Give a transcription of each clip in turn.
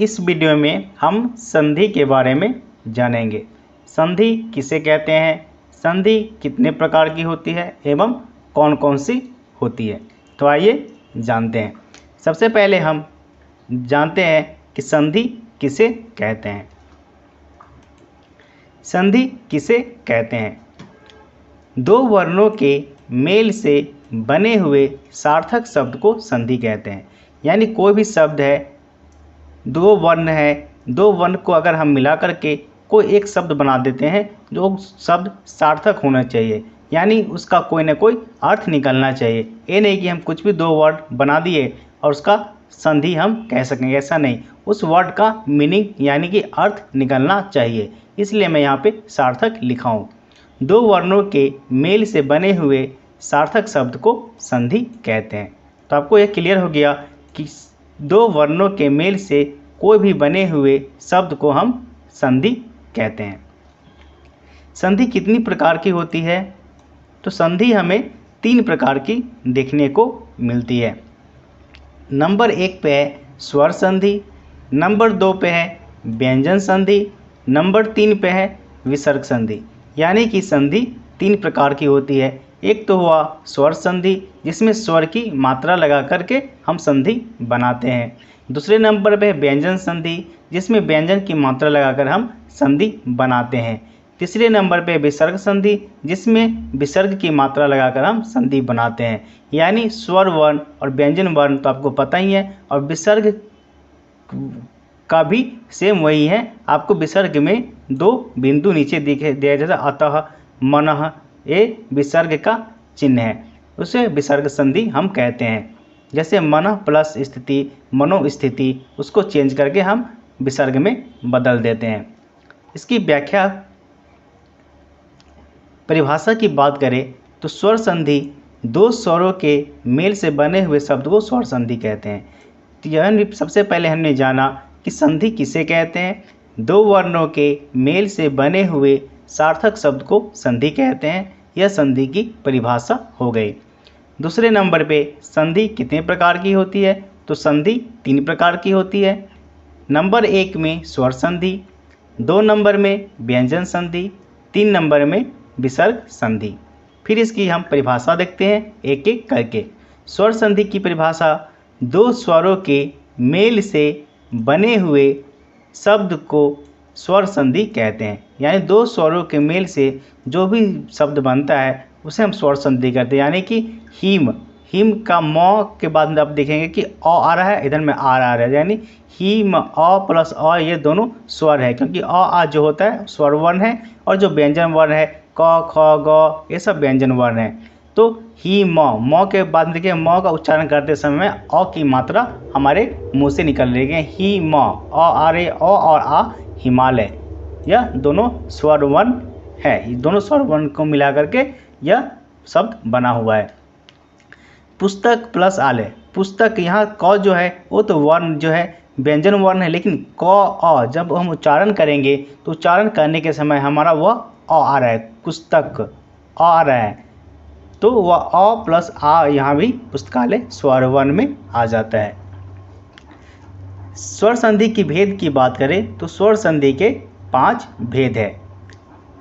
इस वीडियो में हम संधि के बारे में जानेंगे। संधि किसे कहते हैं, संधि कितने प्रकार की होती है एवं कौन कौन सी होती है। तो आइए जानते हैं। सबसे पहले हम जानते हैं कि संधि किसे कहते हैं। संधि किसे कहते हैं? दो वर्णों के मेल से बने हुए सार्थक शब्द को संधि कहते हैं। यानी कोई भी शब्द है, दो वर्ण है, दो वर्ण को अगर हम मिला करके कोई एक शब्द बना देते हैं, जो शब्द सार्थक होना चाहिए, यानी उसका कोई ना कोई अर्थ निकलना चाहिए। ये नहीं कि हम कुछ भी दो वर्ड बना दिए और उसका संधि हम कह सकेंगे, ऐसा नहीं। उस वर्ड का मीनिंग यानी कि अर्थ निकलना चाहिए, इसलिए मैं यहाँ पे सार्थक लिखा हूँ। दो वर्णों के मेल से बने हुए सार्थक शब्द को संधि कहते हैं। तो आपको यह क्लियर हो गया कि दो वर्णों के मेल से कोई भी बने हुए शब्द को हम संधि कहते हैं। संधि कितनी प्रकार की होती है? तो संधि हमें 3 प्रकार की देखने को मिलती है। नंबर 1 पे है स्वर संधि, नंबर 2 पे है व्यंजन संधि, नंबर 3 पे है विसर्ग संधि। यानी कि संधि 3 प्रकार की होती है। एक तो हुआ स्वर संधि, जिसमें स्वर की मात्रा लगा करके हम संधि बनाते हैं। दूसरे नंबर पे व्यंजन संधि, जिसमें व्यंजन की मात्रा लगाकर हम संधि बनाते हैं। तीसरे नंबर पे विसर्ग संधि, जिसमें विसर्ग की मात्रा लगाकर हम संधि बनाते हैं। यानी स्वर वर्ण और व्यंजन वर्ण तो आपको पता ही है, और विसर्ग का भी सेम वही है। आपको विसर्ग में 2 बिंदु नीचे दिखे दिया जाता है, अतः मनः, ये विसर्ग का चिन्ह है, उसे विसर्ग संधि हम कहते हैं। जैसे मनः प्लस स्थिति, मनोस्थिति, उसको चेंज करके हम विसर्ग में बदल देते हैं। इसकी व्याख्या परिभाषा की बात करें तो स्वर संधि दो स्वरों के मेल से बने हुए शब्द को स्वर संधि कहते हैं। तो यह सबसे पहले हमने जाना कि संधि किसे कहते हैं। दो वर्णों के मेल से बने हुए सार्थक शब्द को संधि कहते हैं। यह संधि की परिभाषा हो गई। दूसरे नंबर पे संधि कितने प्रकार की होती है? तो संधि 3 प्रकार की होती है। नंबर 1 में स्वर संधि, 2 नंबर में व्यंजन संधि, 3 नंबर में विसर्ग संधि। फिर इसकी हम परिभाषा देखते हैं एक एक करके। स्वर संधि की परिभाषा दो स्वरों के मेल से बने हुए शब्द को स्वर संधि कहते हैं। यानी दो स्वरों के मेल से जो भी शब्द बनता है उसे हम स्वर संधि कहते हैं। यानी कि हिम, हिम का म के बाद में आप देखेंगे कि अ आ रहा है, इधर में आ रहा है, यानी हिम अ प्लस अ, ये दोनों स्वर है, क्योंकि अ आ जो होता है स्वर वर्ण है, और जो व्यंजन वर्ण है क ख ग, ये सब व्यंजन वर्ण है। तो ही म के बाद में देखिए म का उच्चारण करते समय अ की मात्रा हमारे मुंह से निकल रही है। ही म, अ आ रहे, अ और आ हिमालय, यह दोनों स्वर वर्ण है। ये दोनों स्वर वर्ण को मिला करके यह शब्द बना हुआ है। पुस्तक प्लस आलय, पुस्तक, यहाँ क जो है वो तो वर्ण जो है व्यंजन वर्ण है, लेकिन क अ जब हम उच्चारण करेंगे तो उच्चारण करने के समय हमारा वह अ आ रहा है, पुस्तक अ आ रहा है, तो वह अ प्लस आ यहाँ भी पुस्तकालय स्वर वर्ण में आ जाता है। स्वर संधि की भेद की बात करें तो स्वर संधि के 5 भेद है।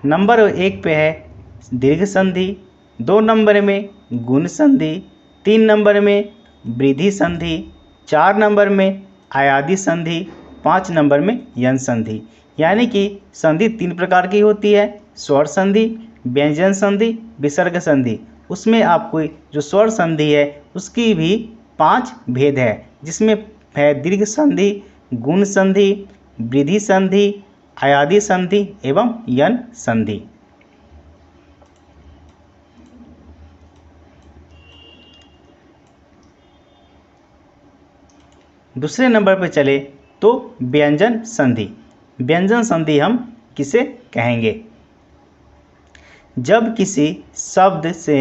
नंबर 1 पे है दीर्घ संधि, 2 नंबर में गुण संधि, 3 नंबर में वृद्धि संधि, 4 नंबर में आयादी संधि, 5 नंबर में यन संधि। यानी कि संधि 3 प्रकार की होती है, स्वर संधि, व्यंजन संधि, विसर्ग संधि। उसमें आपको जो स्वर संधि है उसकी भी 5 भेद है, जिसमें है दीर्घ संधि, गुण संधि, वृद्धि संधि, आयादी संधि एवं यन संधि। दूसरे नंबर पर चले तो व्यंजन संधि। व्यंजन संधि हम किसे कहेंगे? जब किसी शब्द से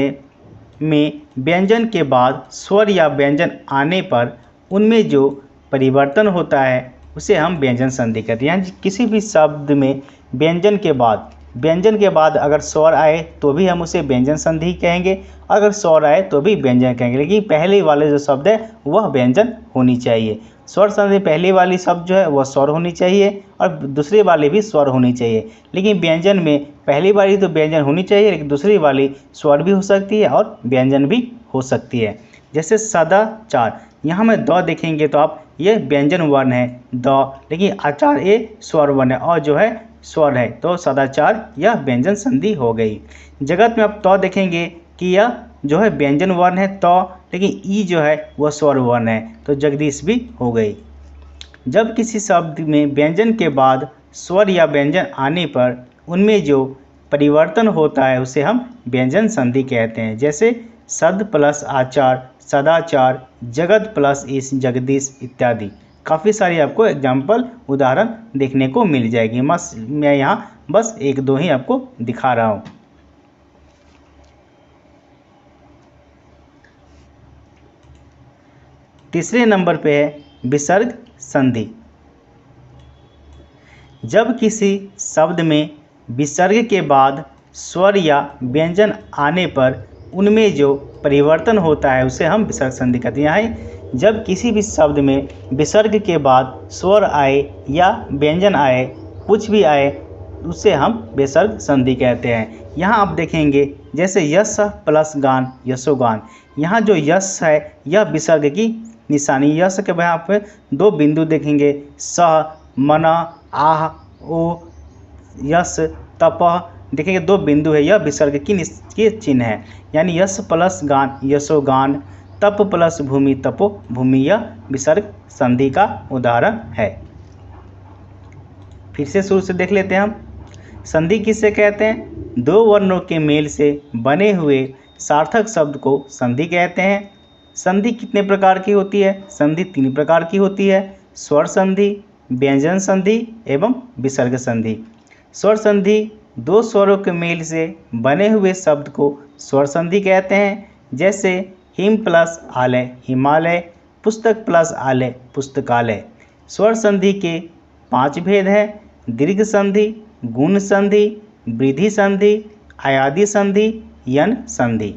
में व्यंजन के बाद स्वर या व्यंजन आने पर उनमें जो परिवर्तन होता है उसे हम व्यंजन संधि कहते हैं। यानी किसी भी शब्द में व्यंजन के बाद अगर स्वर आए तो भी हम उसे व्यंजन संधि कहेंगे, अगर स्वर आए तो भी व्यंजन कहेंगे, लेकिन पहले वाले जो शब्द है वह व्यंजन होनी चाहिए। स्वर संधि पहली वाली शब्द जो है वह स्वर होनी चाहिए और दूसरी वाली भी स्वर होनी चाहिए, लेकिन व्यंजन में पहली वाली तो व्यंजन होनी चाहिए, लेकिन दूसरी वाली स्वर भी हो सकती है और व्यंजन भी हो सकती है। जैसे सदाचार, यहाँ में द देखेंगे तो आप ये व्यंजन वर्ण है द, लेकिन आचार ये स्वर वर्ण है और जो है स्वर है, तो सदाचार यह व्यंजन संधि हो गई। जगत में आप त देखेंगे कि यह जो है व्यंजन वर्ण है त, लेकिन ई जो है वह स्वर वर्ण है, तो जगदीश भी हो गई। जब किसी शब्द में व्यंजन के बाद स्वर या व्यंजन आने पर उनमें जो परिवर्तन होता है उसे हम व्यंजन संधि कहते हैं। जैसे सद प्लस आचार सदाचार, जगत प्लस इस जगदीश इत्यादि। काफ़ी सारी आपको एग्जाम्पल उदाहरण देखने को मिल जाएगी। मैं यहाँ बस एक दो ही आपको दिखा रहा हूँ। तीसरे नंबर पे है विसर्ग संधि। जब किसी शब्द में विसर्ग के बाद स्वर या व्यंजन आने पर उनमें जो परिवर्तन होता है उसे हम विसर्ग संधि कहते हैं। यहाँ जब किसी भी शब्द में विसर्ग के बाद स्वर आए या व्यंजन आए, कुछ भी आए, उसे हम विसर्ग संधि कहते हैं। यहाँ आप देखेंगे जैसे यश प्लस गान यशोगान, यहाँ जो यश है यह विसर्ग की निशानी। यश के यहाँ पे दो बिंदु देखेंगे, स मन आह ओ यश तप, देखेंगे दो बिंदु है, यह विसर्ग की चिन्ह है। यानी यश प्लस गान यशोगान, तप प्लस भूमि तपो भूमि, यह विसर्ग संधि का उदाहरण है। फिर से शुरू से देख लेते हैं हम। संधि किसे कहते हैं? दो वर्णों के मेल से बने हुए सार्थक शब्द को संधि कहते हैं। संधि कितने प्रकार की होती है? संधि 3 प्रकार की होती है, स्वर संधि, व्यंजन संधि एवं विसर्ग संधि। स्वर संधि दो स्वरों के मेल से बने हुए शब्द को स्वर संधि कहते हैं। जैसे हिम प्लस आलय हिमालय, पुस्तक प्लस आलय पुस्तकालय। स्वर संधि के 5 भेद हैं: दीर्घ संधि, गुण संधि, वृद्धि संधि, आयादी संधि, यन संधि।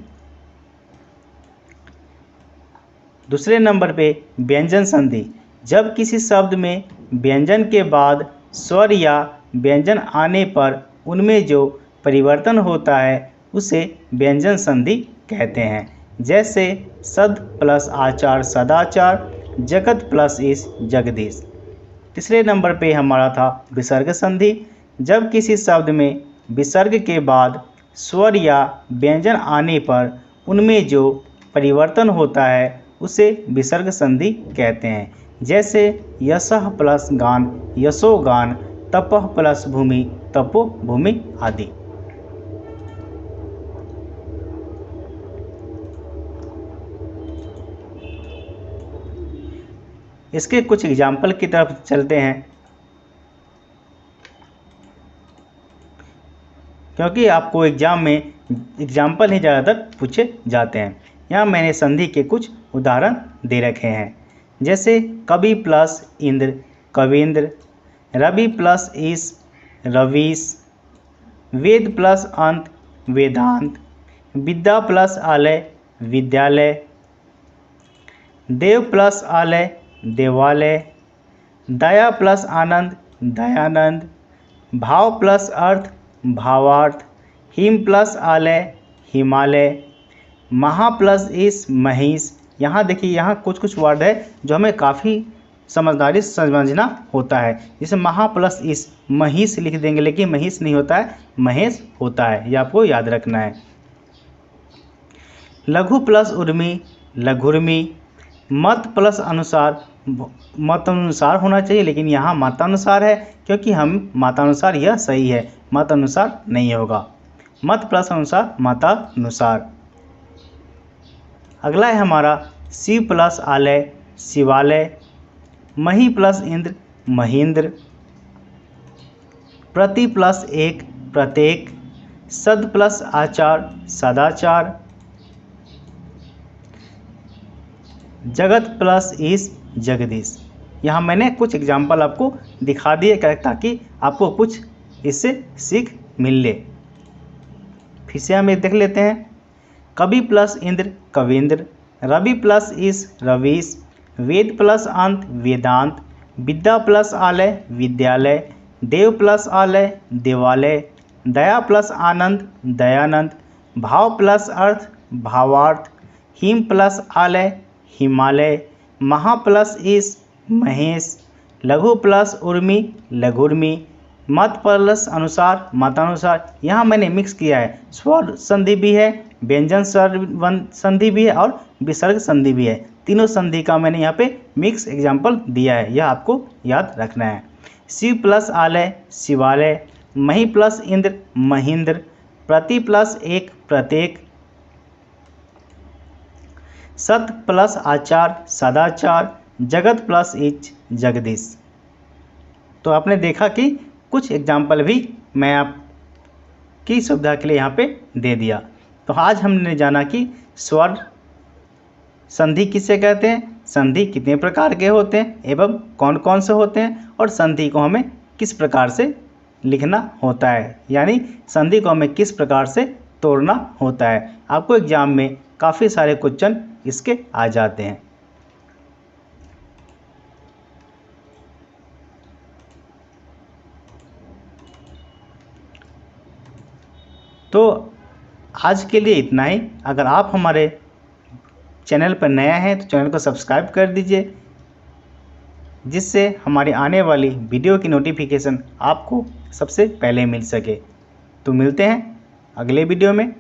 दूसरे नंबर पे व्यंजन संधि। जब किसी शब्द में व्यंजन के बाद स्वर या व्यंजन आने पर उनमें जो परिवर्तन होता है उसे व्यंजन संधि कहते हैं। जैसे सद प्लस आचार सदाचार, जगत प्लस इस जगदीश। तीसरे नंबर पे हमारा था विसर्ग संधि। जब किसी शब्द में विसर्ग के बाद स्वर या व्यंजन आने पर उनमें जो परिवर्तन होता है उसे विसर्ग संधि कहते हैं। जैसे यशः प्लस गान यशोगान, तपः प्लस भूमि तपो भूमि आदि। इसके कुछ एग्जाम्पल की तरफ चलते हैं, क्योंकि आपको एग्जाम में एग्जाम्पल ही ज़्यादातर पूछे जाते हैं। यहाँ मैंने संधि के कुछ उदाहरण दे रखे हैं। जैसे कवि प्लस इंद्र कवींद्र, रवि प्लस ईश रवीश, वेद प्लस अंत वेदांत, विद्या प्लस आलय विद्यालय, देव प्लस आलय देवालय, दया प्लस आनंद दयानंद, भाव प्लस अर्थ भावार्थ, हिम प्लस आलय हिमालय, महा प्लस ईश महिष। यहाँ देखिए, यहाँ कुछ कुछ वर्ड है जो हमें काफ़ी समझदारी समझना होता है। जैसे महा प्लस ईश महिष लिख देंगे, लेकिन महिष नहीं होता है, महेश होता है, ये आपको याद रखना है। लघु प्लस उर्मी लघुर्मी, मत प्लस अनुसार मतानुसार होना चाहिए, लेकिन यहाँ मतानुसार है, क्योंकि हम मतानुसार यह सही है, मत अनुसार नहीं होगा। मत प्लस अनुसार मतानुसार। अगला है हमारा शिव प्लस आलय शिवालय, मही प्लस इंद्र महेंद्र, प्रति प्लस एक प्रत्येक, सद प्लस आचार सदाचार, जगत प्लस ईश जगदीश। यहाँ मैंने कुछ एग्जाम्पल आपको दिखा दिए ताकि आपको कुछ इससे सीख मिल ले। फिर से हम देख लेते हैं। कवि प्लस इंद्र कवींद्र, रवि प्लस ईश रवीश, वेद प्लस अंत वेदांत, विद्या प्लस आलय विद्यालय, देव प्लस आलय देवालय, दया प्लस आनंद दयानंद, भाव प्लस अर्थ भावार्थ, हिम प्लस आलय हिमालय, महा प्लस ईश महेश, लघु प्लस उर्मी लघुर्मी, मत प्लस अनुसार मतानुसार। यहाँ मैंने मिक्स किया है, स्वर संधि भी है, व्यंजन संधि भी है और विसर्ग संधि भी है। तीनों संधि का मैंने यहाँ पे मिक्स एग्जाम्पल दिया है, यह आपको याद रखना है। शिव प्लस आलय शिवालय, मही प्लस इंद्र महेंद्र, प्रति प्लस एक प्रत्येक, सत प्लस आचार सदाचार, जगत प्लस इच जगदीश। तो आपने देखा कि कुछ एग्जाम्पल भी मैं आपकी सुविधा के लिए यहाँ पे दे दिया। तो आज हमने जाना कि स्वर संधि किसे कहते हैं, संधि कितने प्रकार के होते हैं एवं कौन कौन से होते हैं, और संधि को हमें किस प्रकार से लिखना होता है, यानी संधि को हमें किस प्रकार से तोड़ना होता है। आपको एग्जाम में काफ़ी सारे क्वेश्चन इसके आ जाते हैं। तो आज के लिए इतना ही। अगर आप हमारे चैनल पर नया हैं तो चैनल को सब्सक्राइब कर दीजिए, जिससे हमारी आने वाली वीडियो की नोटिफिकेशन आपको सबसे पहले मिल सके। तो मिलते हैं अगले वीडियो में।